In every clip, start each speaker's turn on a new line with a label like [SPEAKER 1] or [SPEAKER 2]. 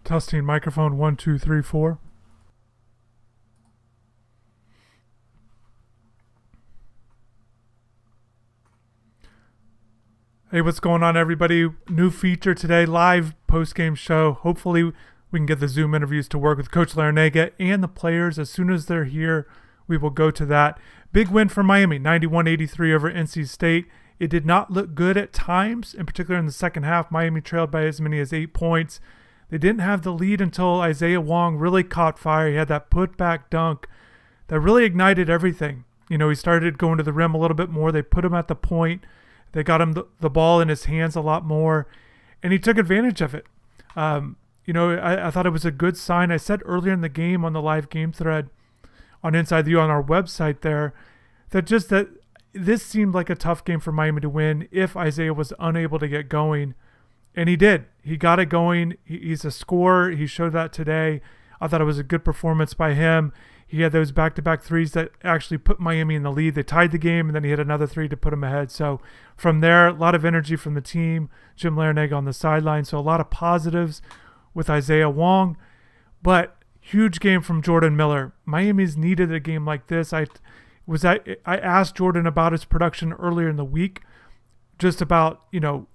[SPEAKER 1] Testing microphone 1, 2, 3, 4. Hey, what's going on, everybody? New feature today, live post-game show. Hopefully we can get the Zoom interviews to work with Coach Larranaga and the players. As soon as they're here, we will go to that. Big win for Miami, 91-83 over NC State. It did not look good at times, in particular in the second half. Miami trailed by as many as 8 points. They didn't have the lead until Isaiah Wong really caught fire. He had that putback dunk that really ignited everything. You know, he started going to the rim a little bit more. They put him at the point. They got him the ball in his hands a lot more, and he took advantage of it. I thought it was a good sign. I said earlier in the game on the live game thread on InsideTheU on our website there that this seemed like a tough game for Miami to win if Isaiah was unable to get going. And he did. He got it going. He's a scorer. He showed that today. I thought it was a good performance by him. He had those back-to-back threes that actually put Miami in the lead. They tied the game, and then he had another three to put him ahead. So from there, a lot of energy from the team. Jim Larranaga on the sideline. So a lot of positives with Isaiah Wong. But huge game from Jordan Miller. Miami's needed a game like this. I asked Jordan about his production earlier in the week. Just about,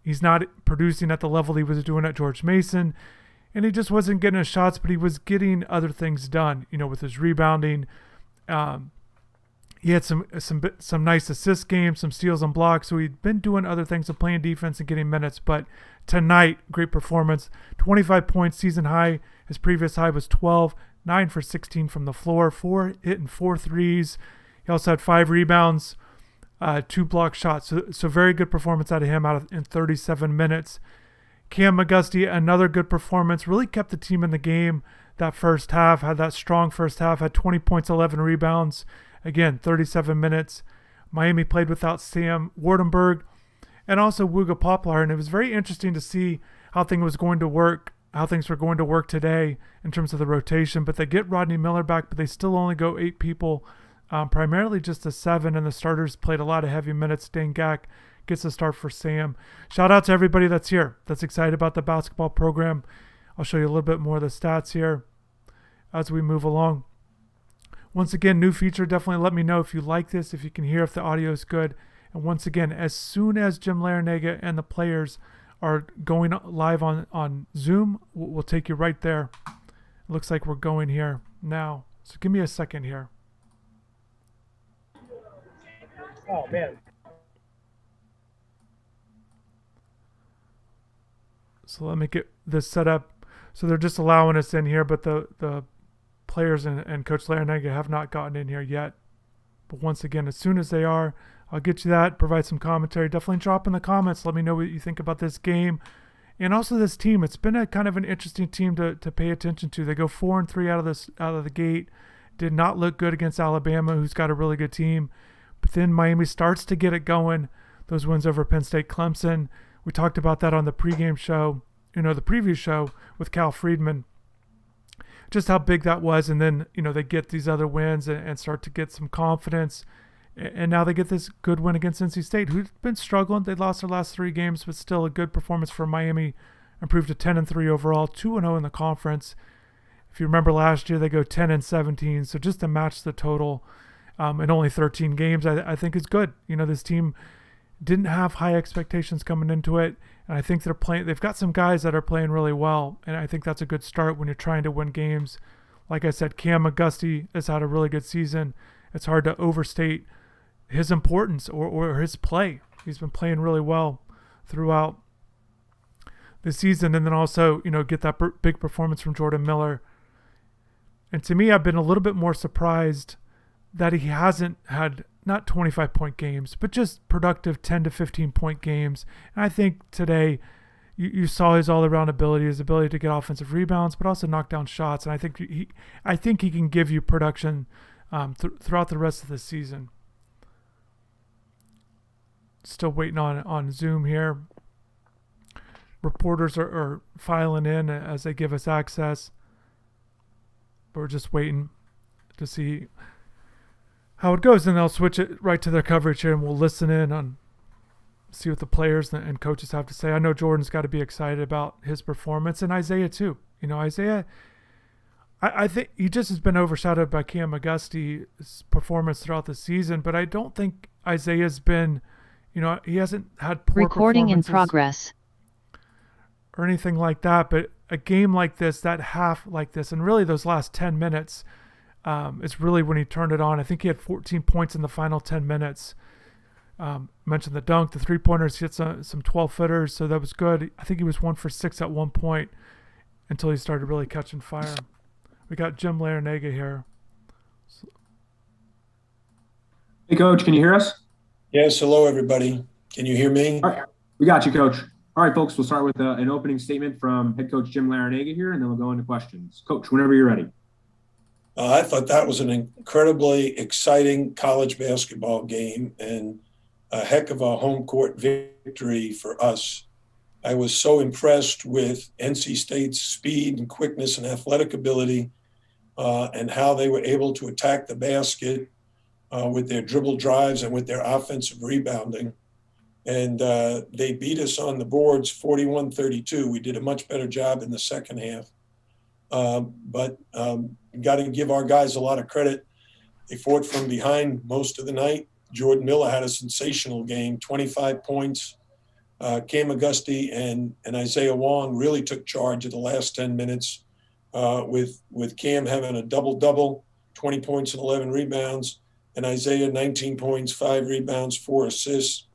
[SPEAKER 1] he's not producing at the level he was doing at George Mason. And he just wasn't getting his shots, but he was getting other things done, with his rebounding. He had some nice assist games, some steals and blocks. So he'd been doing other things and playing defense and getting minutes. But tonight, great performance. 25 points, season high. His previous high was 12, 9 for 16 from the floor, 4 threes. He also had 5 rebounds. 2 block shots. So very good performance out of him in 37 minutes. Cam McGusty, another good performance. Really kept the team in the game that first half. Had that strong first half. Had 20 points, 11 rebounds. Again, 37 minutes. Miami played without Sam Wardenberg and also Wooga Poplar. And it was very interesting to see how things were going to work today in terms of the rotation. But they get Rodney Miller back, but they still only go 8 people. Primarily just a 7, and the starters played a lot of heavy minutes. Dane Gack gets a start for Sam. Shout out to everybody that's here, that's excited about the basketball program. I'll show you a little bit more of the stats here as we move along. Once again, new feature. Definitely let me know if you like this, if you can hear, if the audio is good. And once again, as soon as Jim Larranaga and the players are going live on Zoom, we'll take you right there. It looks like we're going here now. So give me a second here.
[SPEAKER 2] Oh, man.
[SPEAKER 1] So let me get this set up. So they're just allowing us in here, but the players and Coach Larranaga have not gotten in here yet. But once again, as soon as they are, I'll get you that, provide some commentary. Definitely drop in the comments. Let me know what you think about this game. And also this team. It's been a kind of an interesting team to pay attention to. They go 4-3 out of the gate. Did not look good against Alabama, who's got a really good team. But then Miami starts to get it going. Those wins over Penn State, Clemson. We talked about that on the pregame show, the previous show with Cal Friedman. Just how big that was. And then, they get these other wins and start to get some confidence. And now they get this good win against NC State, who's been struggling. They lost their last 3 games, but still a good performance for Miami. Improved to 10-3 overall, 2-0 in the conference. If you remember last year, they go 10-17. So just to match the total in only 13 games, I think is good. This team didn't have high expectations coming into it. And I think they've got some guys that are playing really well. And I think that's a good start when you're trying to win games. Like I said, Cam McGusty has had a really good season. It's hard to overstate his importance or his play. He's been playing really well throughout the season. And then also, get that big performance from Jordan Miller. And to me, I've been a little bit more surprised that he hasn't had not 25-point games, but just productive 10 to 15-point games. And I think today you saw his all-around ability, his ability to get offensive rebounds, but also knock down shots. And I think he can give you production throughout the rest of the season. Still waiting on Zoom here. Reporters are filing in as they give us access. But we're just waiting to see how it goes, and they'll switch it right to their coverage here, and we'll listen in on see what the players and coaches have to say. I know Jordan's got to be excited about his performance, and Isaiah too. Isaiah, I think he just has been overshadowed by Cam McGusty's performance throughout the season, but I don't think Isaiah's been, he hasn't had poor
[SPEAKER 3] Recording in
[SPEAKER 1] performances
[SPEAKER 3] progress.
[SPEAKER 1] or anything like that. But a game like this, that half like this, and really those last 10 minutes is really when he turned it on. I think he had 14 points in the final 10 minutes. Mentioned the dunk, the three-pointers, he hit some 12-footers, so that was good. I think he was 1 for 6 at one point until he started really catching fire. We got Jim Larranaga here.
[SPEAKER 4] Hey, Coach, can you hear us?
[SPEAKER 5] Yes, hello, everybody. Can you hear me?
[SPEAKER 4] All right, we got you, Coach. All right, folks, we'll start with an opening statement from head coach Jim Larranaga here, and then we'll go into questions. Coach, whenever you're ready.
[SPEAKER 5] I thought that was an incredibly exciting college basketball game and a heck of a home court victory for us. I was so impressed with NC State's speed and quickness and athletic ability and how they were able to attack the basket with their dribble drives and with their offensive rebounding. And they beat us on the boards 41-32. We did a much better job in the second half. But got to give our guys a lot of credit. They fought from behind most of the night. Jordan Miller had a sensational game, 25 points. Cam McGusty and Isaiah Wong really took charge of the last 10 minutes with Cam having a double-double, 20 points and 11 rebounds, and Isaiah 19 points, 5 rebounds, 4 assists.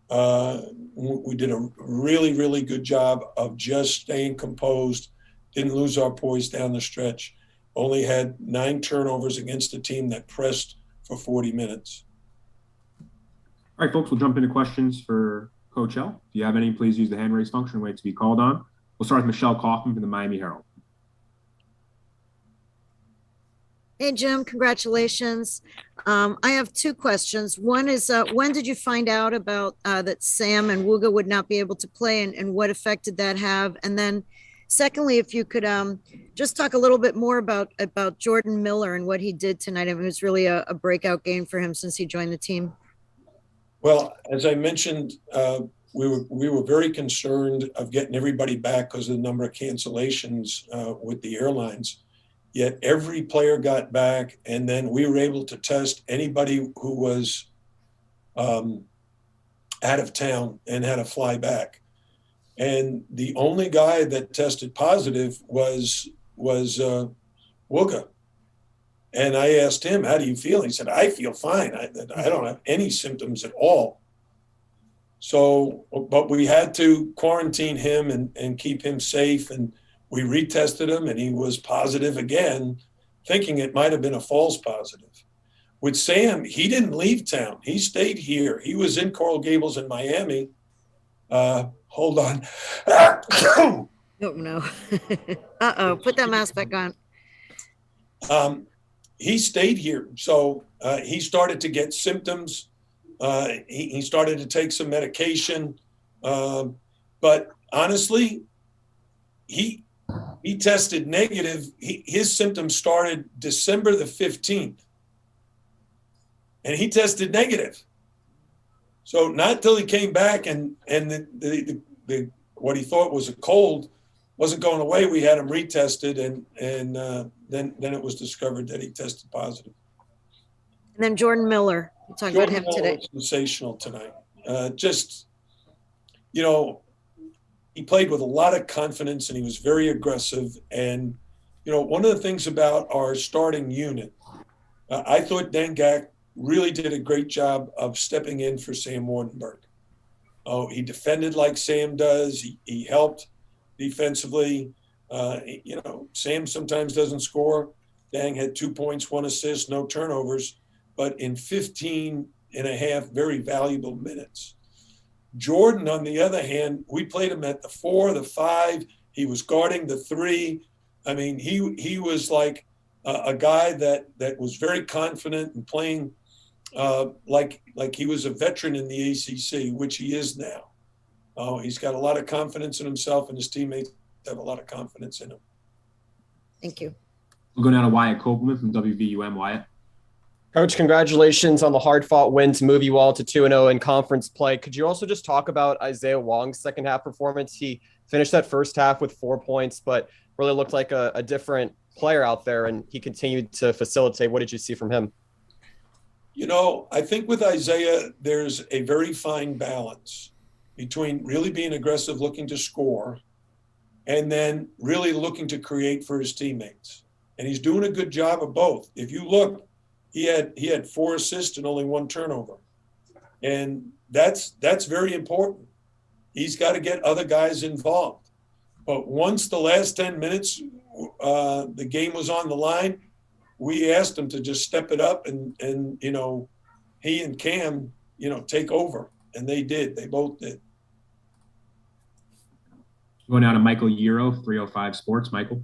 [SPEAKER 5] We did a really, really good job of just staying composed, didn't lose our poise down the stretch, only had 9 turnovers against a team that pressed for 40 minutes.
[SPEAKER 4] All right, folks, we'll jump into questions for Coach L. If you have any, please use the hand raise function and wait to be called on. We'll start with Michelle Kaufman from the Miami Herald.
[SPEAKER 6] Hey, Jim, congratulations. I have 2 questions. One is, when did you find out about that Sam and Wooga would not be able to play, and what effect did that have? And then secondly, if you could just talk a little bit more about Jordan Miller and what he did tonight. I mean, it was really a breakout game for him since he joined the team.
[SPEAKER 5] Well, as I mentioned, we were very concerned of getting everybody back because of the number of cancellations with the airlines. Yet every player got back, and then we were able to test anybody who was out of town and had to fly back. And the only guy that tested positive was Wooga. And I asked him, how do you feel? He said, I feel fine. I don't have any symptoms at all. So, but we had to quarantine him and keep him safe. And we retested him, and he was positive again, thinking it might have been a false positive. With Sam, he didn't leave town. He stayed here. He was in Coral Gables in Miami. Hold on.
[SPEAKER 6] Oh, no. Uh-oh. Put that mask back on.
[SPEAKER 5] He stayed here. So he started to get symptoms. He started to take some medication. But honestly, he tested negative. His symptoms started December the 15th. And he tested negative. So not till he came back and the what he thought was a cold wasn't going away, we had him retested, and then it was discovered that he tested positive.
[SPEAKER 6] And then Jordan Miller, we'll talk about him today.
[SPEAKER 5] Was sensational tonight. He played with a lot of confidence, and he was very aggressive. And one of the things about our starting unit, I thought Dengak really did a great job of stepping in for Sam Wardenberg. Oh, he defended like Sam does. He helped defensively. Sam sometimes doesn't score. Dang had 2 points, 1 assist, no turnovers, but in 15 and a half very valuable minutes. Jordan, on the other hand, we played him at the 4, the 5. He was guarding the 3. I mean, he was like a guy that was very confident and playing like he was a veteran in the ACC, which he is now. He's got a lot of confidence in himself, and his teammates have a lot of confidence in him.
[SPEAKER 6] Thank you.
[SPEAKER 4] We'll go down to Wyatt Copeland from WVUM. Wyatt.
[SPEAKER 7] Coach, congratulations on the hard-fought win to move you all to 2-0 in conference play. Could you also just talk about Isaiah Wong's second-half performance? He Finished that first half with 4 points, but really looked like a different player out there, and he continued to facilitate. What did you see from him?
[SPEAKER 5] I think with Isaiah, there's a very fine balance between really being aggressive, looking to score, and then really looking to create for his teammates. And he's doing a good job of both. If you look, he had 4 assists and only 1 turnover. And that's very important. He's got to get other guys involved. But once the last 10 minutes, the game was on the line, we asked him to just step it up and he and Cam, take over. And they did. They both did.
[SPEAKER 4] Going down to Michael Euro, 305 Sports. Michael.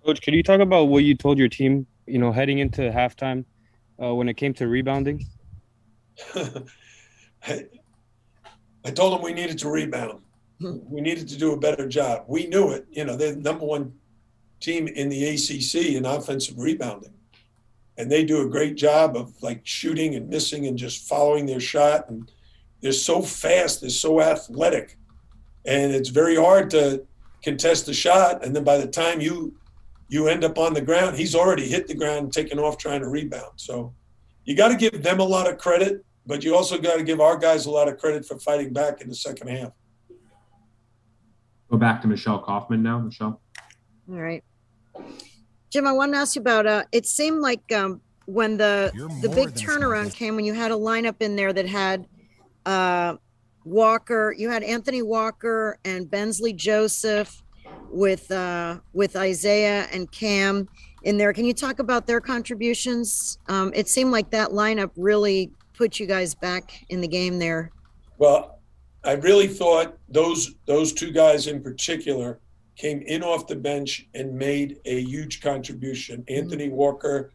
[SPEAKER 3] Coach, can you talk about what you told your team, heading into halftime when it came to rebounding?
[SPEAKER 5] I told them we needed to rebound. We needed to do a better job. We knew it. They're the number 1 team in the ACC in offensive rebounding. And they do a great job of shooting and missing and just following their shot. And they're so fast. They're so athletic. And it's very hard to contest the shot. And then by the time you end up on the ground, he's already hit the ground and taken off trying to rebound. So you got to give them a lot of credit, but you also got to give our guys a lot of credit for fighting back in the second half.
[SPEAKER 4] Go back to Michelle Kaufman now. Michelle.
[SPEAKER 6] All right. Jim, I want to ask you about, it seemed like when the big turnaround came, when you had a lineup in there that had Walker, you had Anthony Walker and Bensley Joseph with Isaiah and Cam in there. Can you talk about their contributions? It seemed like that lineup really put you guys back in the game there.
[SPEAKER 5] Well, I really thought those 2 guys in particular came in off the bench and made a huge contribution. Anthony Walker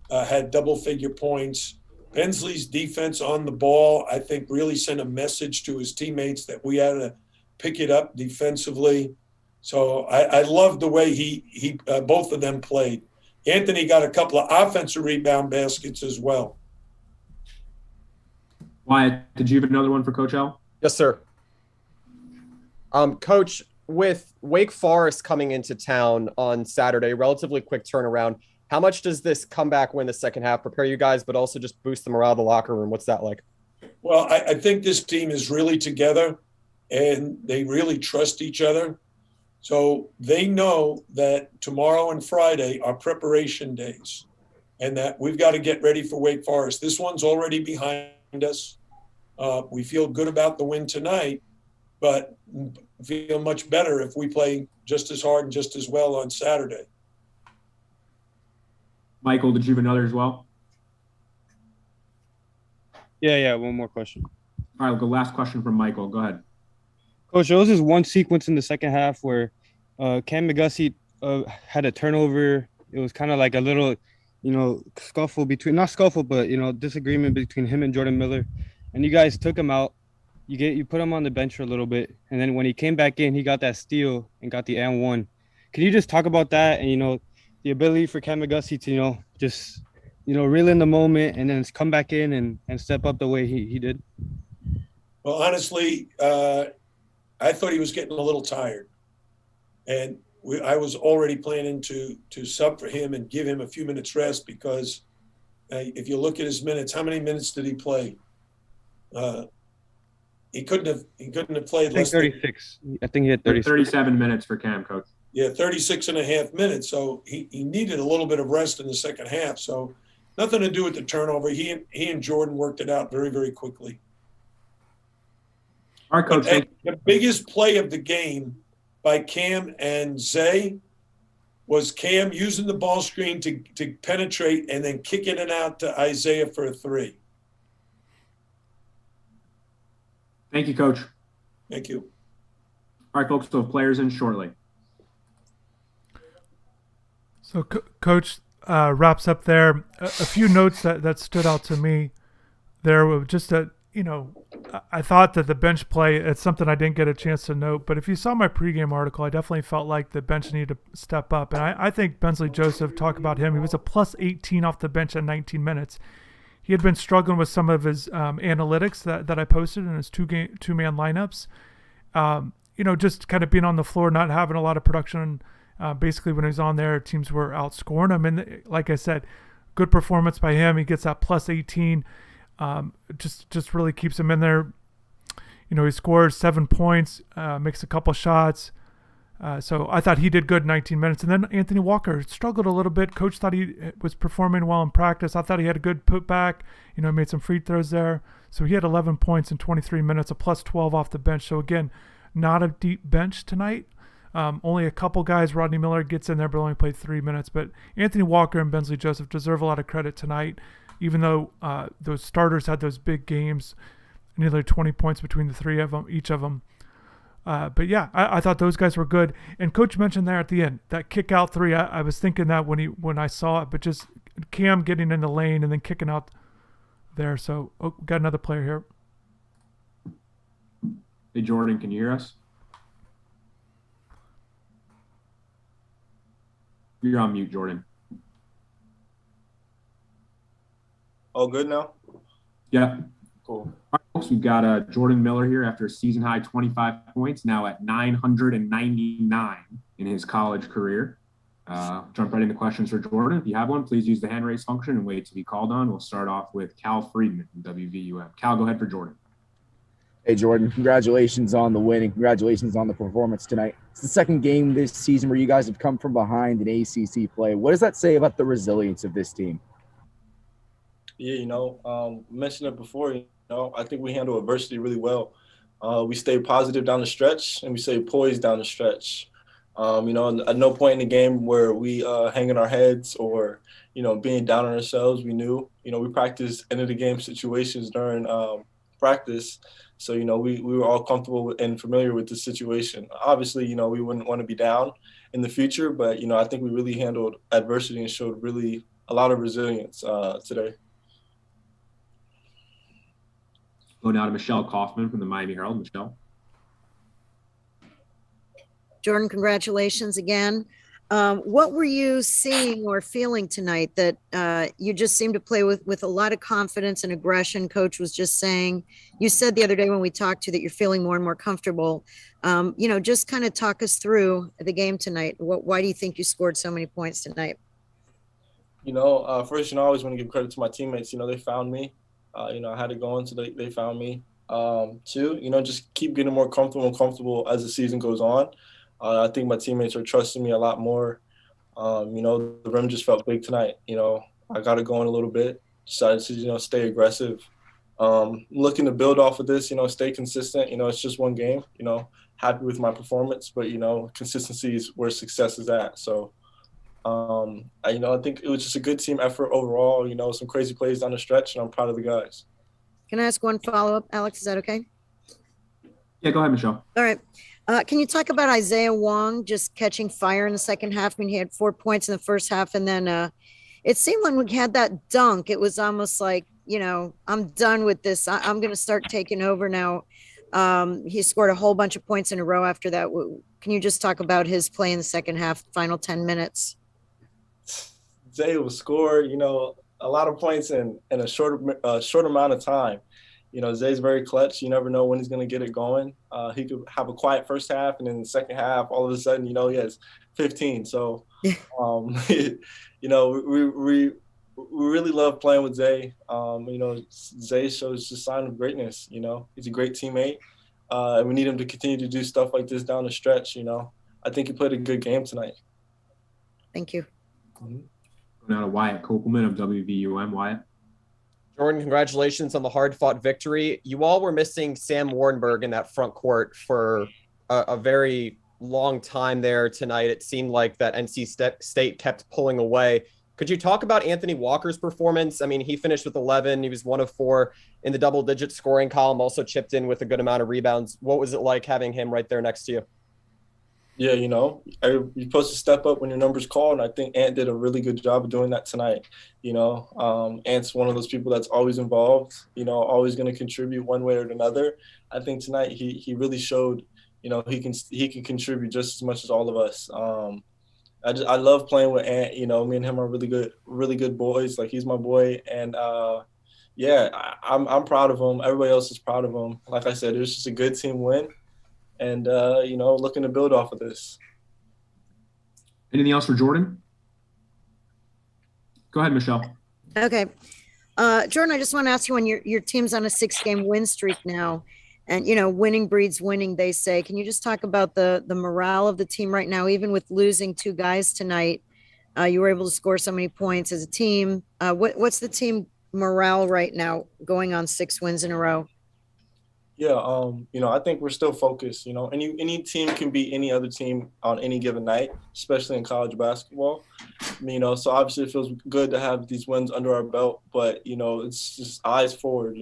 [SPEAKER 5] had double-figure points. Bensley's defense on the ball, I think, really sent a message to his teammates that we had to pick it up defensively. So I loved the way he both of them played. Anthony got a couple of offensive rebound baskets as well.
[SPEAKER 4] Wyatt, did you have another one for Coach L?
[SPEAKER 7] Yes, sir. Coach, with Wake Forest coming into town on Saturday, relatively quick turnaround, how much does this comeback win the second half prepare you guys, but also just boost the morale of the locker room? What's that like?
[SPEAKER 5] Well, I think this team is really together and they really trust each other. So they know that tomorrow and Friday are preparation days and that we've got to get ready for Wake Forest. This one's already behind us. We feel good about the win tonight, but feel much better if we play just as hard and just as well on Saturday.
[SPEAKER 4] Michael, did you have another as well?
[SPEAKER 3] Yeah, one more question.
[SPEAKER 4] All right, we'll go last question from Michael. Go ahead.
[SPEAKER 3] Coach, there was this one sequence in the second half where Cam McGussie had a turnover. It was kind of like a little, scuffle not scuffle, but, disagreement between him and Jordan Miller. And you guys took him out. You put him on the bench for a little bit. And then when he came back in, he got that steal and got the and one. Can you just talk about that and, the ability for Cam McGussie to, just, reel in the moment and then come back in and step up the way he did?
[SPEAKER 5] Well, honestly, I thought he was getting a little tired. And I was already planning to sub for him and give him a few minutes rest because if you look at his minutes, how many minutes did he play? He couldn't have played less than
[SPEAKER 3] 36. I think he had 36.
[SPEAKER 4] 37 minutes for Cam, Coach.
[SPEAKER 5] Yeah, 36 and a half minutes. So he needed a little bit of rest in the second half. So nothing to do with the turnover. He and Jordan worked it out very, very quickly.
[SPEAKER 4] All right, Coach.
[SPEAKER 5] The biggest play of the game by Cam and Zay was Cam using the ball screen to penetrate and then kicking it out to Isaiah for a 3.
[SPEAKER 4] Thank you, Coach.
[SPEAKER 5] Thank you.
[SPEAKER 4] All right, folks, so players in shortly.
[SPEAKER 1] So Coach wraps up there. A few notes that stood out to me there were just that, I thought that the bench play, it's something I didn't get a chance to note, but if you saw my pregame article, I definitely felt like the bench needed to step up. And I think Bensley Joseph, talk about him, he was a plus 18 off the bench at 19 minutes. He had been struggling with some of his analytics that I posted in his two-man lineups. just kind of being on the floor, not having a lot of production. Basically, when he was on there, teams were outscoring him. And like I said, good performance by him. He gets that plus 18. Just really keeps him in there. He scores 7 points, makes a couple shots. So I thought he did good 19 minutes. And then Anthony Walker struggled a little bit. Coach thought he was performing well in practice. I thought he had a good putback. Made some free throws there. So he had 11 points in 23 minutes, a plus 12 off the bench. So again, not a deep bench tonight. Only a couple guys. Rodney Miller gets in there, but only played 3 minutes. But Anthony Walker and Bensley Joseph deserve a lot of credit tonight, even though those starters had those big games, nearly 20 points between the three of them, each of them. But yeah, I thought those guys were good. And Coach mentioned there at the end, that kick out three. I was thinking that when I saw it, but just Cam getting in the lane and then kicking out there. So got another player here.
[SPEAKER 4] Hey, Jordan, can you hear us? You're on mute, Jordan.
[SPEAKER 8] Oh, good now?
[SPEAKER 4] Yeah.
[SPEAKER 8] Cool.
[SPEAKER 4] All right, folks, we've got Jordan Miller here after a season-high 25 points, now at 999 in his college career. Jump right into questions for Jordan. If you have one, please use the hand raise function and wait to be called on. We'll start off with Cal Friedman from WVUM. Cal, go ahead for Jordan.
[SPEAKER 9] Hey, Jordan, congratulations on the win and congratulations on the performance tonight. It's the second game this season where you guys have come from behind in ACC play. What does that say about the resilience of this team?
[SPEAKER 8] Yeah, mentioned it before, I think we handle adversity really well. We stay positive down the stretch and we stay poised down the stretch. At no point in the game where we hanging our heads or, being down on ourselves. We knew, we practiced end of the game situations during practice. So, we were all comfortable and familiar with the situation. Obviously, we wouldn't want to be down in the future, but, I think we really handled adversity and showed really a lot of resilience today.
[SPEAKER 4] Go now to Michelle Kaufman from the Miami Herald. Michelle.
[SPEAKER 6] Jordan, congratulations again. What were you seeing or feeling tonight that you just seemed to play with a lot of confidence and aggression? Coach was just saying, you said the other day when we talked to you that you're feeling more and more comfortable. Just kind of talk us through the game tonight. Why do you think you scored so many points tonight?
[SPEAKER 8] First, I always want to give credit to my teammates. They found me. I had it going, so they found me. Two, just keep getting more comfortable as the season goes on. I think my teammates are trusting me a lot more. The rim just felt big tonight. I got it going a little bit. Decided to, stay aggressive. Looking to build off of this, stay consistent. It's just one game. Happy with my performance, but, consistency is where success is at. So, I think it was just a good team effort overall. Some crazy plays down the stretch, and I'm proud of the guys.
[SPEAKER 6] Can I ask one follow-up, Alex? Is that okay?
[SPEAKER 4] Yeah, go ahead, Michelle.
[SPEAKER 6] All right. Can you talk about Isaiah Wong just catching fire in the second half? He had 4 points in the first half, and then it seemed like when he had that dunk, it was almost like, I'm done with this. I'm going to start taking over now. He scored a whole bunch of points in a row after that. Can you just talk about his play in the second half, final 10 minutes?
[SPEAKER 8] Zay will score, a lot of points in a short amount of time. Zay's very clutch. You never know when he's going to get it going. He could have a quiet first half, and in the second half, all of a sudden, he has 15. So, we really love playing with Zay. Zay shows the sign of greatness. He's a great teammate, and we need him to continue to do stuff like this down the stretch. I think he played a good game tonight.
[SPEAKER 6] Thank you.
[SPEAKER 4] Mm-hmm. Now to Wyatt Kopelman of WVUM. Wyatt.
[SPEAKER 7] Jordan, congratulations on the hard-fought victory. You all were missing Sam Warrenberg in that front court for a very long time there tonight. It seemed like that NC State kept pulling away. Could you talk about Anthony Walker's performance? He finished with 11. He was 1 of 4 in the double-digit scoring column, also chipped in with a good amount of rebounds. What was it like having him right there next to you?
[SPEAKER 8] Yeah, you're supposed to step up when your number's called, and I think Ant did a really good job of doing that tonight. Ant's one of those people that's always involved, always going to contribute one way or another. I think tonight he really showed, he can contribute just as much as all of us. I love playing with Ant. Me and him are really good boys. Like, he's my boy, and I'm proud of him. Everybody else is proud of him. Like I said, it was just a good team win. and looking to build off of this.
[SPEAKER 4] Anything else for Jordan? Go ahead, Michelle.
[SPEAKER 6] Okay. Jordan, I just want to ask you, when your team's on a 6-game win streak now, and winning breeds winning, they say. Can you just talk about the morale of the team right now, even with losing 2 guys tonight? You were able to score so many points as a team. What's the team morale right now, going on 6 wins in a row?
[SPEAKER 8] Yeah, I think we're still focused. Any team can beat any other team on any given night, especially in college basketball. So obviously it feels good to have these wins under our belt, but it's just eyes forward.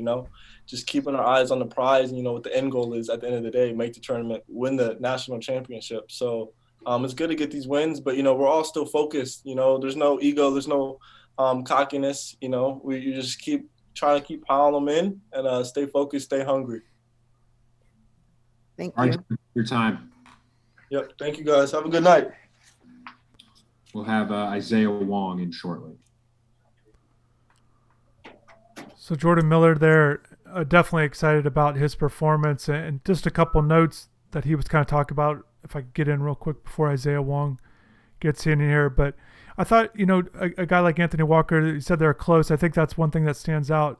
[SPEAKER 8] Just keeping our eyes on the prize. What the end goal is at the end of the day: make the tournament, win the national championship. So it's good to get these wins, but we're all still focused. There's no ego, there's no cockiness. You just keep trying to keep piling them in and stay focused, stay hungry.
[SPEAKER 6] Thank
[SPEAKER 4] All
[SPEAKER 6] you.
[SPEAKER 4] right, your time.
[SPEAKER 8] Yep. Thank you, guys. Have a good night.
[SPEAKER 4] We'll have Isaiah Wong in shortly.
[SPEAKER 1] So Jordan Miller there, definitely excited about his performance, and just a couple notes that he was kind of talking about, if I could get in real quick before Isaiah Wong gets in here. But I thought, a guy like Anthony Walker, you said they're close. I think that's one thing that stands out.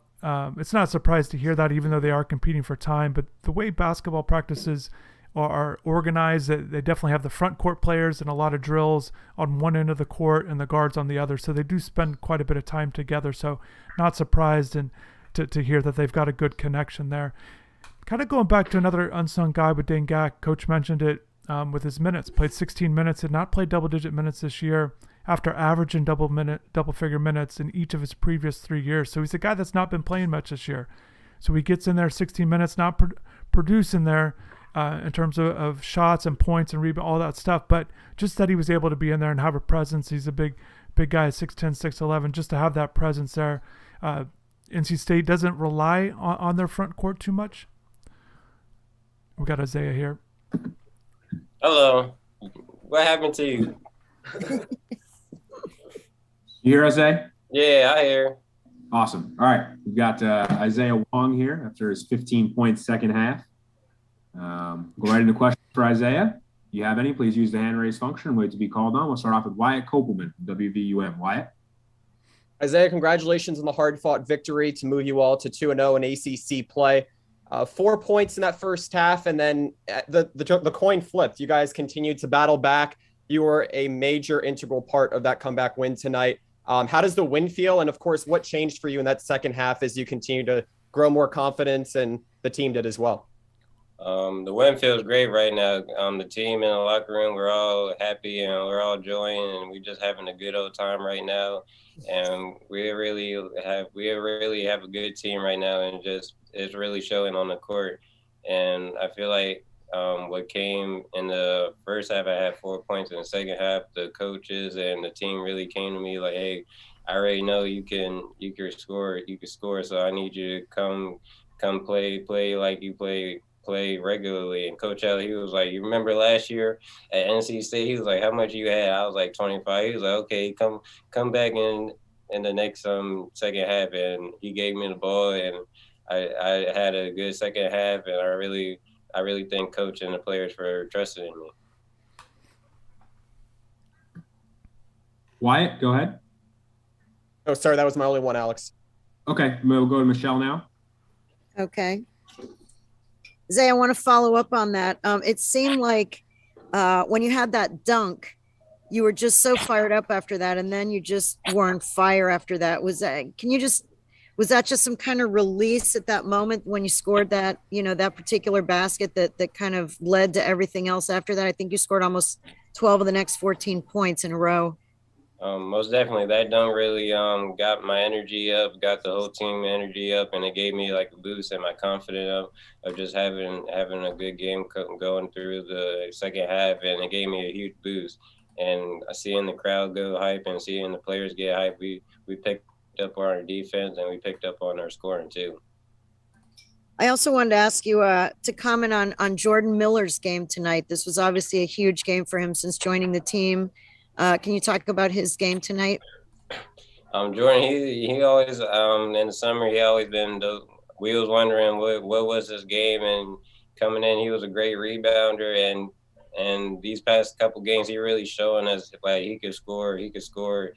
[SPEAKER 1] It's not a surprise to hear that, even though they are competing for time, but the way basketball practices are organized, they definitely have the front court players and a lot of drills on one end of the court and the guards on the other. So they do spend quite a bit of time together. So not surprised to hear that they've got a good connection there. Kind of going back to another unsung guy with Dane Gack, Coach mentioned it with his minutes. Played 16 minutes, had not played double-digit minutes this year after averaging double-figure minutes in each of his previous 3 years. So he's a guy that's not been playing much this year. So he gets in there 16 minutes, not producing there in terms of shots and points and rebound, all that stuff. But just that he was able to be in there and have a presence. He's a big guy, 6'10", 6'11", just to have that presence there. NC State doesn't rely on their front court too much. We got Isaiah here.
[SPEAKER 10] Hello. What happened to you?
[SPEAKER 4] You hear Isaiah?
[SPEAKER 10] Yeah, I hear.
[SPEAKER 4] Awesome. All right. We've got Isaiah Wong here after his 15-point second half. Go right into questions for Isaiah. If you have any, please use the hand raise function and wait to be called on. We'll start off with Wyatt Kopelman from WVUM. Wyatt?
[SPEAKER 7] Isaiah, congratulations on the hard-fought victory to move you all to 2-0 in ACC play. 4 points in that first half, and then the coin flipped. You guys continued to battle back. You were a major integral part of that comeback win tonight. How does the win feel? And, of course, what changed for you in that second half as you continue to grow more confidence, and the team did as well?
[SPEAKER 10] The win feels great right now. The team in the locker room, we're all happy and we're all enjoying, and we're just having a good old time right now. And we really have a good team right now, and it's really showing on the court. And I feel like what came in the first half, I had 4 points. In the second half, the coaches and the team really came to me like, "Hey, I already know you can score. So I need you to come play like you play regularly." And Coach L, he was like, "You remember last year at NC State?" He was like, "How much you had?" I was like, 25. He was like, "Okay, come back in the next second half." And he gave me the ball, and I had a good second half, and I really thank Coach and the players for trusting in me.
[SPEAKER 4] Wyatt, go ahead.
[SPEAKER 7] Oh, sorry, that was my only one, Alex.
[SPEAKER 4] Okay, we'll go to Michelle now.
[SPEAKER 6] Okay. Zay, I want to follow up on that. It seemed like when you had that dunk, you were just so fired up after that, and then you just were on fire after that. Was that just some kind of release at that moment when you scored that, that particular basket that kind of led to everything else after that? I think you scored almost 12 of the next 14 points in a row.
[SPEAKER 10] Most definitely. That dunk really got my energy up, got the whole team energy up, and it gave me like a boost and my confidence of just having a good game going through the second half, and it gave me a huge boost. And seeing the crowd go hype and seeing the players get hype, we picked up on our defense and we picked up on our scoring too.
[SPEAKER 6] I also wanted to ask you to comment on Jordan Miller's game tonight. This was obviously a huge game for him since joining the team. Can you talk about his game tonight?
[SPEAKER 10] Jordan, he always in the summer he always been we was wondering what was his game, and coming in, he was a great rebounder, and these past couple games, he really showing us like he could score, he could shoot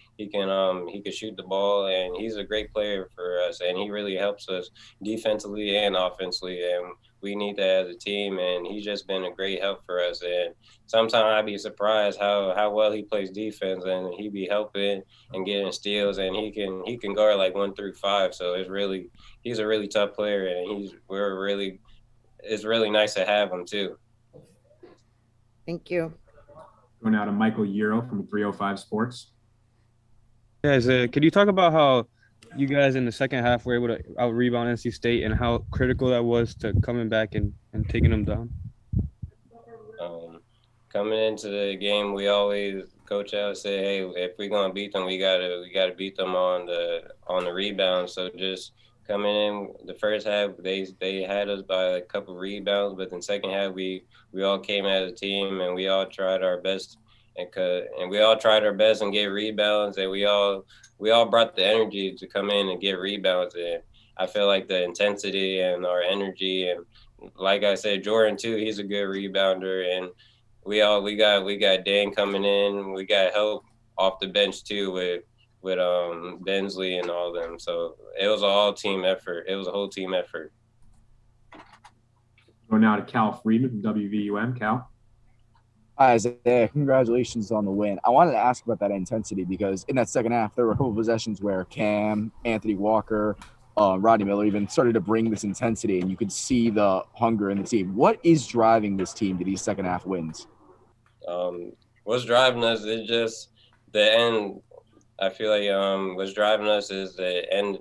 [SPEAKER 10] the ball, and he's a great player for us, and he really helps us defensively and offensively, and we need that as a team, and he's just been a great help for us. And sometimes I'd be surprised how well he plays defense, and he be helping and getting steals, and he can guard like 1 through 5. So he's a really tough player, and it's really nice to have him too.
[SPEAKER 6] Thank you.
[SPEAKER 4] Going now to Michael Euro from 305 Sports.
[SPEAKER 3] Guys, could you talk about how you guys in the second half were able to out-rebound NC State and how critical that was to coming back and taking them down?
[SPEAKER 10] Coming into the game, we always coach out say, hey, if we're gonna beat them, we gotta beat them on the rebound. So just coming in the first half, they had us by a couple rebounds, but in the second half, we all came as a team and we all tried our best and get rebounds, and we all brought the energy to come in and get rebounds. And I feel like the intensity and our energy, and like I said, Jordan too, he's a good rebounder, and we got Dan coming in, we got help off the bench too with Bensley and all them. So it was a whole team effort.
[SPEAKER 4] Going now to Cal Freeman from WVUM. Cal.
[SPEAKER 9] Hi, Isaiah. Congratulations on the win. I wanted to ask about that intensity because in that second half, there were a couple of possessions where Cam, Anthony Walker, Rodney Miller even started to bring this intensity, and you could see the hunger in the team. What is driving this team to these second half wins?
[SPEAKER 10] What's driving us is just the end. I feel like what's driving us is the end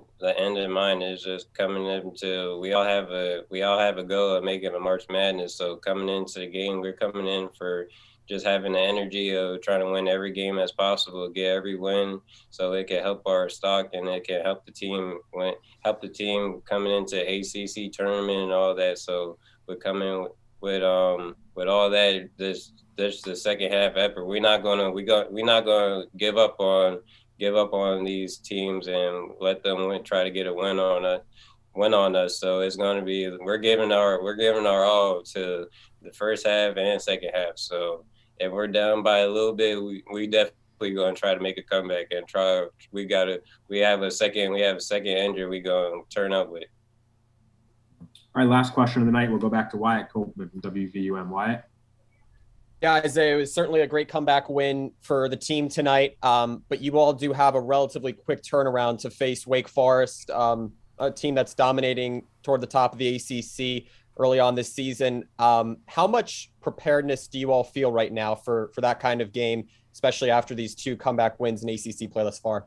[SPEAKER 10] in mind is just coming into we all have a goal of making a March Madness. So coming into the game, we're coming in for just having the energy of trying to win every game as possible, get every win, so it can help our stock and it can help the team coming into ACC tournament and all that. So we're coming with all that. This the second half effort. We're not gonna give up on these teams and let them try to get a win on us. So it's gonna be we're giving our all to the first half and second half. So if we're down by a little bit, we definitely gonna try to make a comeback and try. We have a second injury we gonna turn up with.
[SPEAKER 4] All right, last question of the night. We'll go back to Wyatt Copeman from WVUM. Wyatt.
[SPEAKER 7] Yeah, Isaiah, it was certainly a great comeback win for the team tonight. But you all do have a relatively quick turnaround to face Wake Forest, a team that's dominating toward the top of the ACC early on this season. How much preparedness do you all feel right now for that kind of game, especially after these 2 comeback wins in ACC play thus far?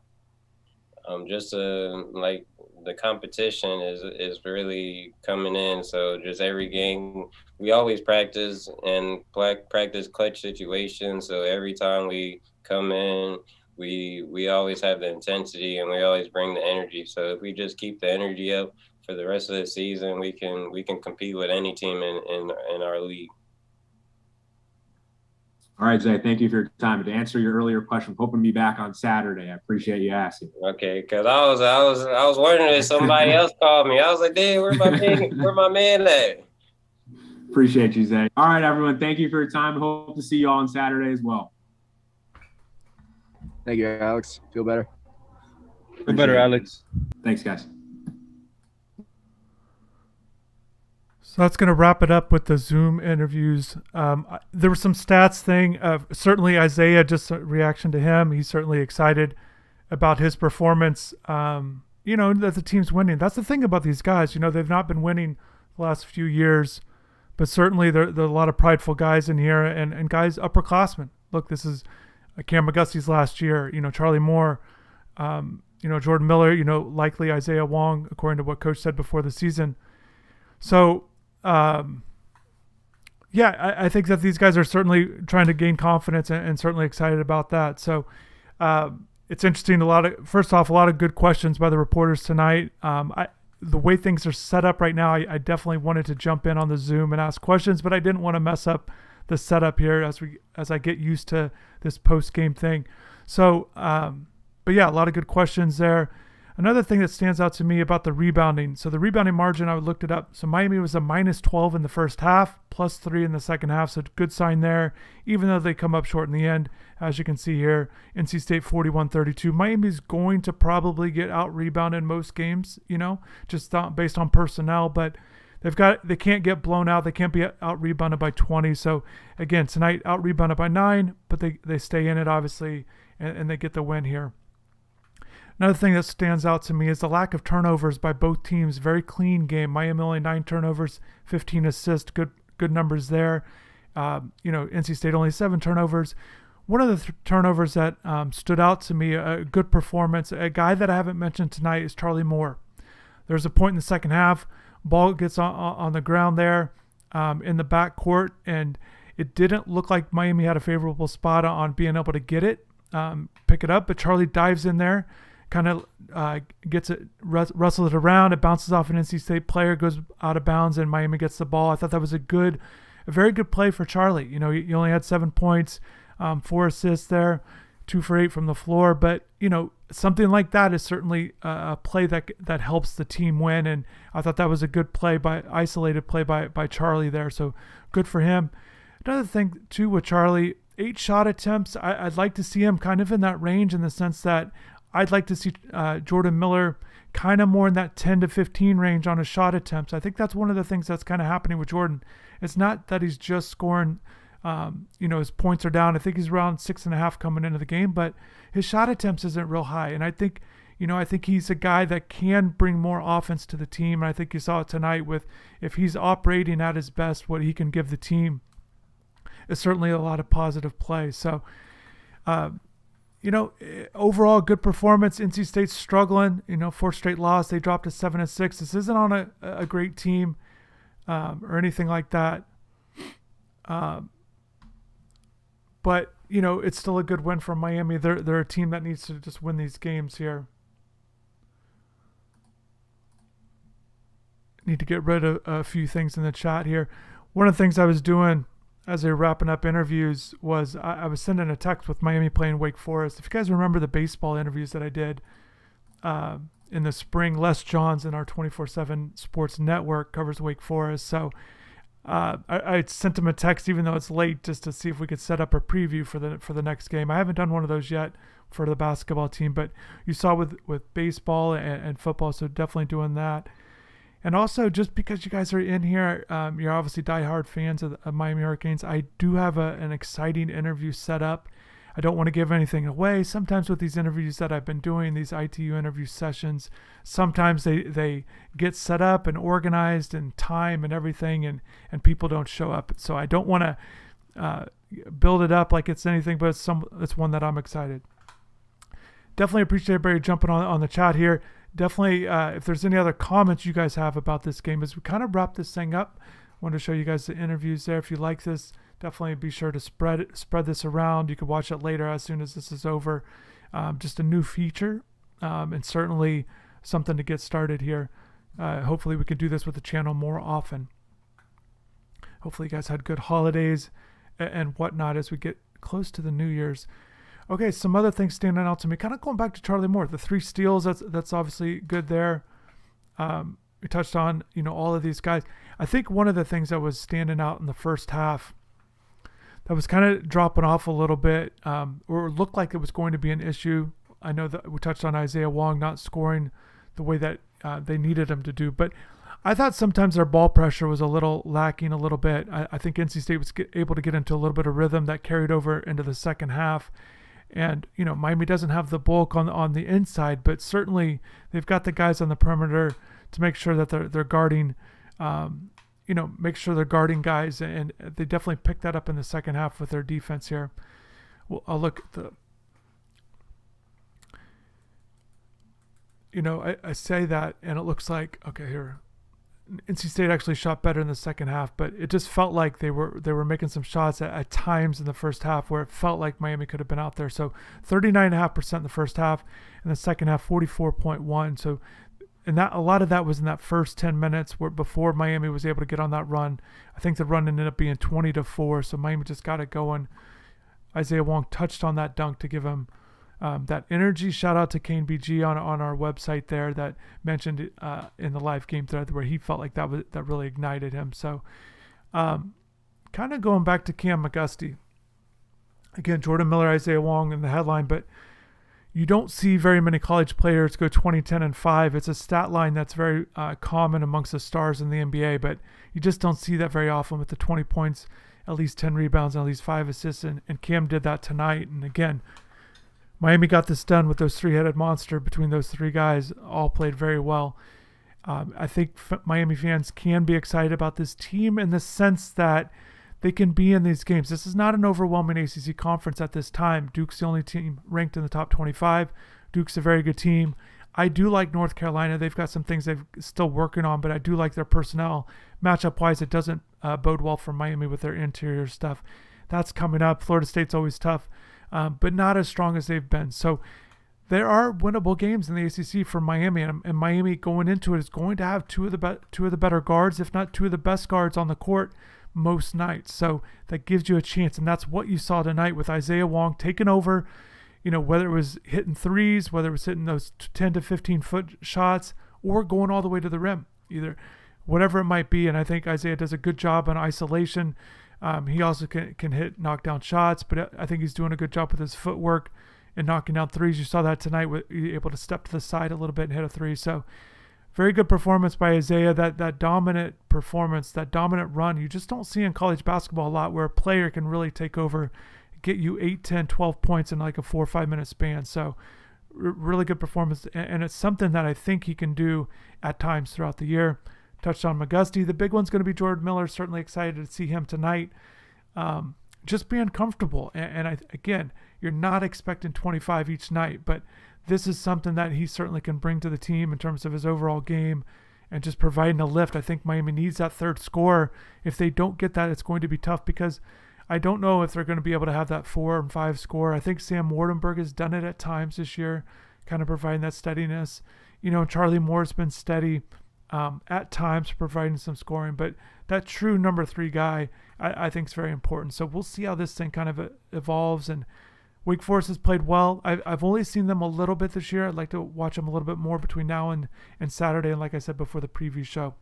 [SPEAKER 10] Just like the competition is really coming in. So just every game, we always practice clutch situations. So every time we come in, we always have the intensity and we always bring the energy. So if we just keep the energy up for the rest of the season, we can compete with any team in our league.
[SPEAKER 4] All right, Zay, thank you for your time. To answer your earlier question, hoping to be back on Saturday. I appreciate you asking.
[SPEAKER 10] Okay, because I was wondering if somebody else called me. I was like, "Dude, where my man at?"
[SPEAKER 4] Appreciate you, Zay. All right, everyone, thank you for your time. Hope to see you all on Saturday as well.
[SPEAKER 9] Thank you, Alex. Feel better.
[SPEAKER 3] Feel better, Alex.
[SPEAKER 4] Thanks, guys.
[SPEAKER 1] So that's going to wrap it up with the Zoom interviews. There was some stats thing. Certainly Isaiah, just a reaction to him. He's certainly excited about his performance. That the team's winning. That's the thing about these guys. They've not been winning the last few years, but certainly there are a lot of prideful guys in here and guys, upperclassmen. Look, this is Cam McGusty's last year. Charlie Moore, Jordan Miller, likely Isaiah Wong, according to what Coach said before the season. So, I think that these guys are certainly trying to gain confidence and certainly excited about that. So it's interesting. First off, a lot of good questions by the reporters tonight. The way things are set up right now, I definitely wanted to jump in on the Zoom and ask questions, but I didn't want to mess up the setup here as I get used to this post-game thing. So, but yeah, a lot of good questions there. Another thing that stands out to me about the rebounding. So the rebounding margin, I looked it up. So Miami was a -12 in the first half, +3 in the second half. So good sign there, even though they come up short in the end. As you can see here, NC State 41-32. Miami's going to probably get out rebounded most games, just based on personnel, but they can't get blown out. They can't be out rebounded by 20. So again, tonight out rebounded by 9, but they stay in it obviously, and they get the win here. Another thing that stands out to me is the lack of turnovers by both teams. Very clean game. Miami only 9 turnovers, 15 assists. Good numbers there. NC State only 7 turnovers. One of the turnovers that stood out to me, a good performance, a guy that I haven't mentioned tonight is Charlie Moore. There's a point in the second half, ball gets on the ground there in the backcourt, and it didn't look like Miami had a favorable spot on being able to get it, pick it up, but Charlie dives in there, kind of gets it, wrestles it around. It bounces off an NC State player, goes out of bounds, and Miami gets the ball. I thought that was a very good play for Charlie. He only had 7 points, 4 assists there, 2 for 8 from the floor. But, something like that is certainly a play that helps the team win. And I thought that was a good isolated play by Charlie there. So good for him. Another thing, too, with Charlie, 8 shot attempts. I'd like to see him kind of in that range, in the sense that I'd like to see Jordan Miller kind of more in that 10 to 15 range on his shot attempts. I think that's one of the things that's kind of happening with Jordan. It's not that he's just scoring, his points are down. I think he's around 6.5 coming into the game, but his shot attempts isn't real high. And I think he's a guy that can bring more offense to the team. And I think you saw it tonight with, if he's operating at his best, what he can give the team is certainly a lot of positive play. So, overall good performance. NC State's struggling, 4 straight loss. They dropped to 7-6. This isn't on a great team or anything like that. But, it's still a good win for Miami. They're a team that needs to just win these games here. Need to get rid of a few things in the chat here. One of the things I was doing as they were wrapping up interviews was I was sending a text with Miami playing Wake Forest. If you guys remember the baseball interviews that I did in the spring, Les Johns in our 24/7 Sports Network covers Wake Forest. So I sent him a text, even though it's late, just to see if we could set up a preview for the next game. I haven't done one of those yet for the basketball team, but you saw with baseball and football, so definitely doing that. And also, just because you guys are in here, you're obviously diehard fans of Miami Hurricanes. I do have an exciting interview set up. I don't want to give anything away. Sometimes with these interviews that I've been doing, these ITU interview sessions, sometimes they get set up and organized and time and everything, and people don't show up. So I don't want to build it up like it's anything, but it's one that I'm excited. Definitely appreciate everybody jumping on the chat here. Definitely, if there's any other comments you guys have about this game, as we kind of wrap this thing up, I wanted to show you guys the interviews there. If you like this, definitely be sure to spread this around. You can watch it later as soon as this is over. Just a new feature, and certainly something to get started here. Hopefully we can do this with the channel more often. Hopefully you guys had good holidays and whatnot as we get close to the New Year's. Okay, some other things standing out to me, kind of going back to Charlie Moore, the 3 steals, that's obviously good there. We touched on, all of these guys. I think one of the things that was standing out in the first half that was kind of dropping off a little bit, or looked like it was going to be an issue. I know that we touched on Isaiah Wong not scoring the way that they needed him to do, but I thought sometimes their ball pressure was a little lacking a little bit. I think NC State was able to get into a little bit of rhythm that carried over into the second half. And, Miami doesn't have the bulk on the inside, but certainly they've got the guys on the perimeter to make sure that they're guarding, make sure they're guarding guys. And they definitely picked that up in the second half with their defense here. Well, I'll look at I say that and it looks like, okay, here, NC State actually shot better in the second half, but it just felt like they were making some shots at times in the first half where it felt like Miami could have been out there. So 39.5% in the first half, and the second half 44.1. So, and that a lot of that was in that first 10 minutes before Miami was able to get on that run. I think the run ended up being 20-4. So Miami just got it going. Isaiah Wong touched on that dunk to give him that energy. Shout out to Kane BG on our website there that mentioned it, in the live game thread where he felt like that really ignited him. So kind of going back to Cam McGusty. Again, Jordan Miller, Isaiah Wong in the headline, but you don't see very many college players go 20, 10, and 5. It's a stat line that's very common amongst the stars in the NBA, but you just don't see that very often with the 20 points, at least 10 rebounds, and at least 5 assists. And Cam did that tonight. And again, Miami got this done with those three-headed monster between those three guys. All played very well. I think Miami fans can be excited about this team in the sense that they can be in these games. This is not an overwhelming ACC conference at this time. Duke's the only team ranked in the top 25. Duke's a very good team. I do like North Carolina. They've got some things they're still working on, but I do like their personnel. Matchup-wise, it doesn't bode well for Miami with their interior stuff. That's coming up. Florida State's always tough, but not as strong as they've been. So there are winnable games in the ACC for Miami, and Miami going into it is going to have two of the better guards, if not two of the best guards on the court most nights. So that gives you a chance, and that's what you saw tonight with Isaiah Wong taking over, whether it was hitting threes, whether it was hitting those 10 to 15 foot shots, or going all the way to the rim, either whatever it might be. And I think Isaiah does a good job on isolation. He also can hit knockdown shots, but I think he's doing a good job with his footwork and knocking down threes. You saw that tonight, with able to step to the side a little bit and hit a three. So very good performance by Isaiah. That dominant performance, that dominant run, you just don't see in college basketball a lot, where a player can really take over, get you 8, 10, 12 points in like a 4 or 5 minute span. So really good performance. And it's something that I think he can do at times throughout the year. Touched on McGusty. The big one's going to be Jordan Miller. Certainly excited to see him tonight. Just being comfortable. Again, you're not expecting 25 each night, but this is something that he certainly can bring to the team in terms of his overall game and just providing a lift. I think Miami needs that third scorer. If they don't get that, it's going to be tough, because I don't know if they're going to be able to have that 4 and 5 score. I think Sam Wardenberg has done it at times this year, kind of providing that steadiness. Charlie Moore's been steady at times, providing some scoring, but that true number 3 guy, I think is very important. So we'll see how this thing kind of evolves. And Wake Forest has played well. I've only seen them a little bit this year. I'd like to watch them a little bit more between now and Saturday, and like I said before, the preview show.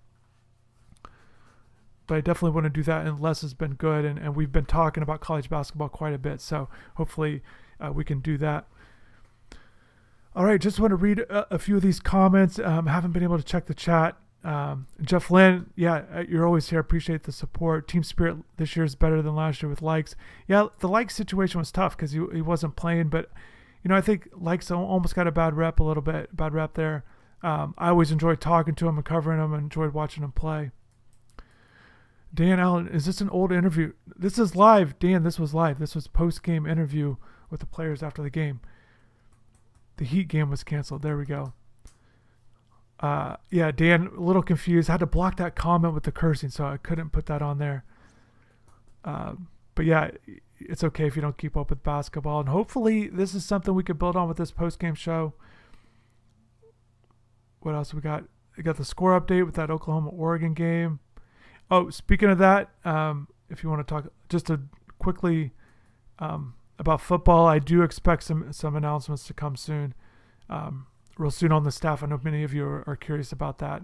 [SPEAKER 1] But I definitely want to do that, and Les has been good, and we've been talking about college basketball quite a bit, so hopefully we can do that. All right, just want to read a few of these comments. Haven't been able to check the chat. Jeff Lynn, yeah, you're always here. Appreciate the support. Team spirit this year is better than last year with Likes. Yeah, the Likes situation was tough because he wasn't playing, but I think Likes almost got a bad rep there. I always enjoyed talking to him and covering him, and enjoyed watching him play. Dan Allen, is this an old interview? This is live, Dan. This was live. This was post-game interview with the players after the game. The Heat game was canceled. There we go. Yeah, Dan, a little confused. I had to block that comment with the cursing, so I couldn't put that on there. But yeah, it's okay if you don't keep up with basketball. And hopefully this is something we could build on with this post-game show. What else we got? We got the score update with that Oklahoma-Oregon game. Oh, speaking of that, if you want to talk just to quickly about football, I do expect some announcements to come soon. Real soon on the staff. I know many of you are curious about that.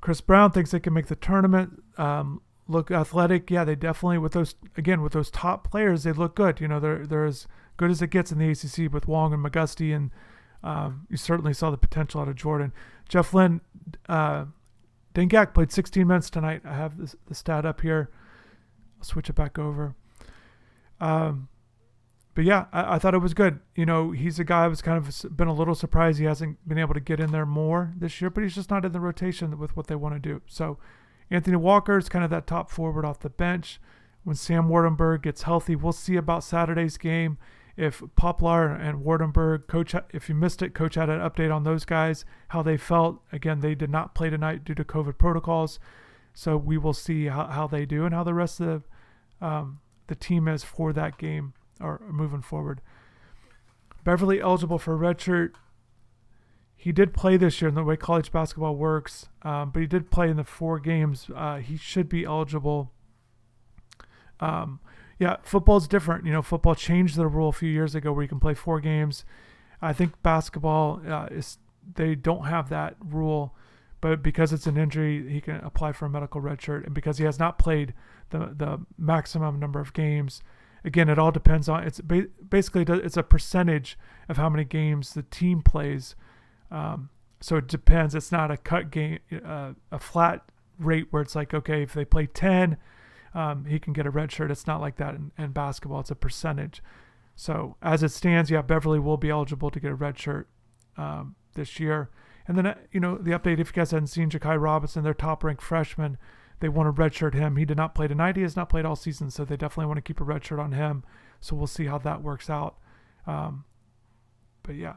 [SPEAKER 1] Chris Brown thinks they can make the tournament. Look athletic. Yeah, they definitely, with those top players, they look good. They're as good as it gets in the ACC with Wong and McGusty, and you certainly saw the potential out of Jordan. Jeff Lynn, Dengak played 16 minutes tonight. I have the stat up here. I'll switch it back over. But yeah, I thought it was good. He's a guy I was kind of been a little surprised he hasn't been able to get in there more this year, but he's just not in the rotation with what they want to do. So Anthony Walker is kind of that top forward off the bench. When Sam Wardenberg gets healthy, we'll see about Saturday's game. If Poplar and Wardenberg, if you missed it, Coach had an update on those guys, how they felt. Again, they did not play tonight due to COVID protocols. So we will see how they do and how the rest of the team is for that game or moving forward. Beverly eligible for redshirt. He did play this year in the way college basketball works, but he did play in the 4 games. He should be eligible. Yeah, football's different. Football changed the rule a few years ago where you can play 4 games. I think basketball they don't have that rule, but because it's an injury, he can apply for a medical red shirt, and because he has not played the maximum number of games. Again, it all depends on basically it's a percentage of how many games the team plays. So it depends. It's not a cut game, a flat rate where it's like, okay, if they play 10, he can get a red shirt. It's not like that in basketball. It's a percentage. So as it stands, yeah, Beverly will be eligible to get a red shirt this year. And then, the update, if you guys hadn't seen, Ja'Kai Robinson, their top-ranked freshman, they want to redshirt him. He did not play tonight. He has not played all season, so they definitely want to keep a red shirt on him. So we'll see how that works out. But yeah.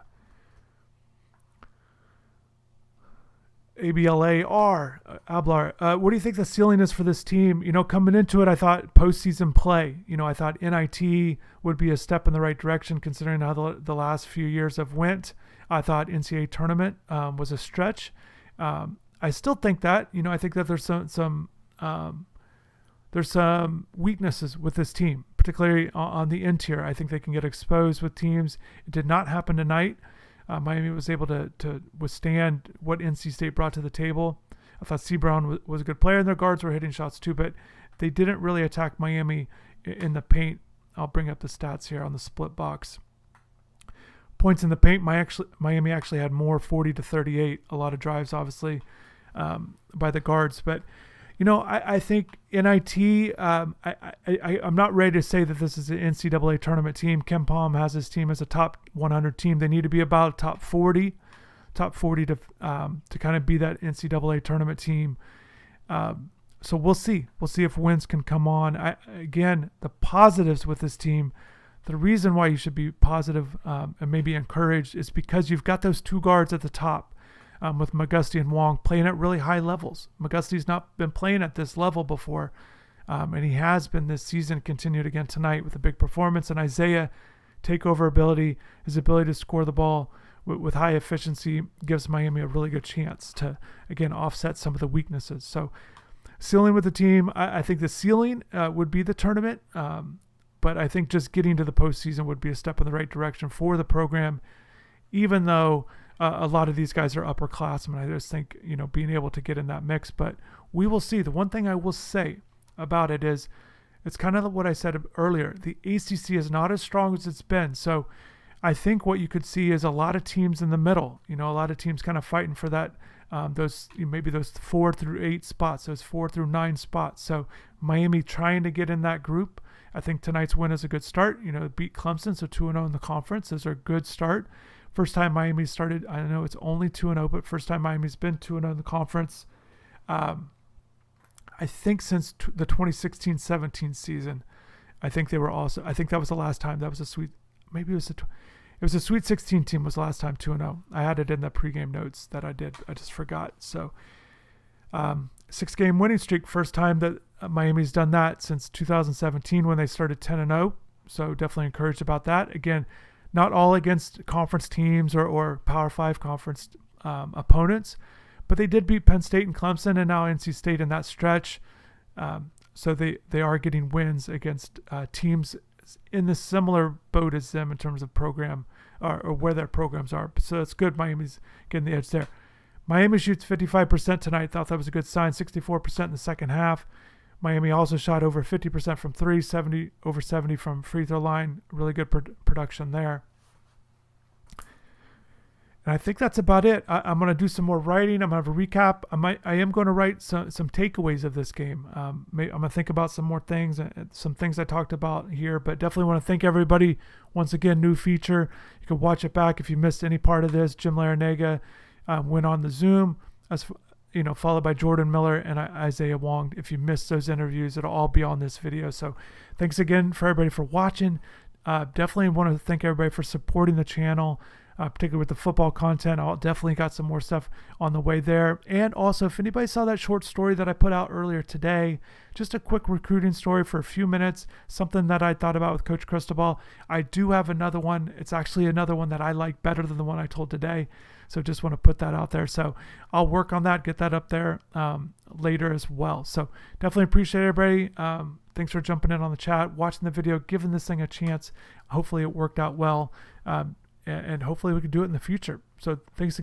[SPEAKER 1] Ablar, what do you think the ceiling is for this team? Coming into it, I thought postseason play. I thought NIT would be a step in the right direction considering how the last few years have went. I thought NCAA tournament was a stretch. I still think that. I think that there's some weaknesses with this team, particularly on the interior. I think they can get exposed with teams. It did not happen tonight. Miami was able to withstand what NC State brought to the table. I thought C. Brown was a good player, and their guards were hitting shots too, but they didn't really attack Miami in the paint. I'll bring up the stats here on the split box. Points in the paint, Miami actually had more, 40-38. A lot of drives, obviously, by the guards. But, I think NIT, I'm not ready to say that this is an NCAA tournament team. Ken Palm has his team as a top 100 team. They need to be about top 40 to kind of be that NCAA tournament team. So we'll see. We'll see if wins can come on. Again, the positives with this team, the reason why you should be positive and maybe encouraged is because you've got those 2 guards at the top with McGusty and Wong playing at really high levels. McGusty's not been playing at this level before, and he has been this season, continued again tonight with a big performance. And Isaiah, takeover ability, his ability to score the ball with high efficiency gives Miami a really good chance to, again, offset some of the weaknesses. So ceiling with the team, I think the ceiling would be the tournament, but I think just getting to the postseason would be a step in the right direction for the program, even though a lot of these guys are upperclassmen. I just think, being able to get in that mix, but we will see. The one thing I will say about it is it's kind of what I said earlier. The ACC is not as strong as it's been. So I think what you could see is a lot of teams in the middle, a lot of teams kind of fighting for that, maybe those 4 through 8 spots, those 4 through 9 spots. So Miami trying to get in that group. I think tonight's win is a good start. Beat Clemson, so 2-0 in the conference. Those are a good start. First time Miami started, I know it's only 2-0, but first time Miami's been 2-0 in the conference. I think since the 2016-17 season, I think that was the last time. That was a sweet, maybe it was a Sweet 16 team was the last time 2-0. I had it in the pregame notes that I did. I just forgot. So 6-game winning streak, first time that Miami's done that since 2017 when they started 10-0. So definitely encouraged about that. Again, not all against conference teams or Power 5 conference opponents, but they did beat Penn State and Clemson and now NC State in that stretch. So they are getting wins against teams in the similar boat as them in terms of program or where their programs are. So it's good. Miami's getting the edge there. Miami shoots 55% tonight. Thought that was a good sign. 64% in the second half. Miami also shot over 50% from 3, over 70 from free throw line. Really good production there. And I think that's about it. I'm going to do some more writing. I'm going to have a recap. I am going to write some takeaways of this game. I'm going to think about some more things, some things I talked about here, but definitely want to thank everybody. Once again, new feature. You can watch it back if you missed any part of this. Jim Larranaga went on the Zoom, followed by Jordan Miller and Isaiah Wong. If you missed those interviews, it'll all be on this video. So thanks again for everybody for watching. Definitely want to thank everybody for supporting the channel. Particularly with the football content. I'll definitely got some more stuff on the way there. And also, if anybody saw that short story that I put out earlier today, just a quick recruiting story for a few minutes, something that I thought about with Coach Cristobal. I do have another one. It's actually another one that I like better than the one I told today. So just want to put that out there. So I'll work on that, get that up there later as well. So definitely appreciate everybody. Thanks for jumping in on the chat, watching the video, giving this thing a chance. Hopefully it worked out well. And hopefully we can do it in the future. So thanks again.